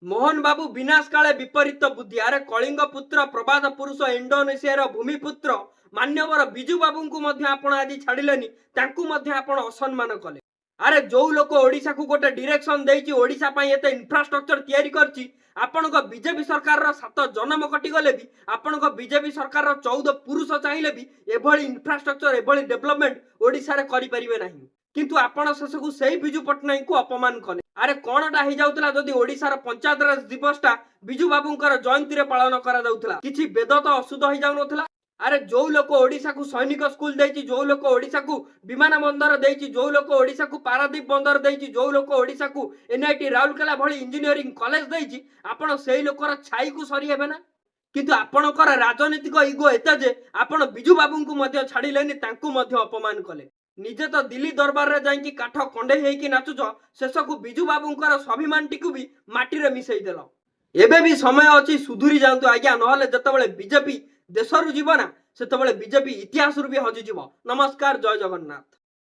मोहन बाबू विनाश काले विपरीत बुद्धि अरे कलिंग पुत्र प्रबाद पुरुष इंडोनेशिया भूमिपुत्र मान्यवर बिजू बाबू को आज छाड़िलेनी असम्मान कले। अरे जो लोक ओडिशा को गोटे डायरेक्शन देछि ओडिशा पई एते इंफ्रास्ट्रक्चर तैयारी करछि आपणक बीजेपी सरकार रो 7 जन्म कटि गले भी आपणक बीजेपी सरकार रो 14 पुरुष चाहिले भी एभली इंफ्रास्ट्रक्चर एभली डेवलपमेंट ओडिशा रे करि परिबे नाही किंतु आपण शेषकु सेही बिजू पट्टनायक को अपमान कले। अरे कोनटा हो जाउतला जदि ओडिशार पंचायत राज दिवसटा बिजू बाबूंकर जयंती रे पालन करा जाउतला किछि वेद तो अशुद्ध हो जाउ नथला। अरे जो लोक ओडिशा को सैनिक स्कूल देछि जो लोक ओडिशा को विमान बंदर देछि जो लोक ओडिशा को पारादीप बंदर देछि जो लोक ओडिशा को एनआईटी राउरकेला भली इंजीनियरिंग कॉलेज देछि आपण सेही लोकर छाई को सरी हेबे ना किंतु आपणकर राजनीतिक इगो एते जे आपण बिजू बाबू को मध्य छाड़िलेनी तांकू मध्य अपमान कले। निजे तो दिल्ली दरबार रे जाई काठ कंडे हेकी नाचुच शेष को बिजू बाबूंकर स्वाभिमान टी भी माटी रे मिसई देल। एबे भी समय अछि सुधुरी जांतु आज्ञा नहले जतबेले बीजेपी देशरु जीव ना सेतबेले बीजेपी इतिहास रु भी हजि जीव। नमस्कार, जय जगन्नाथ।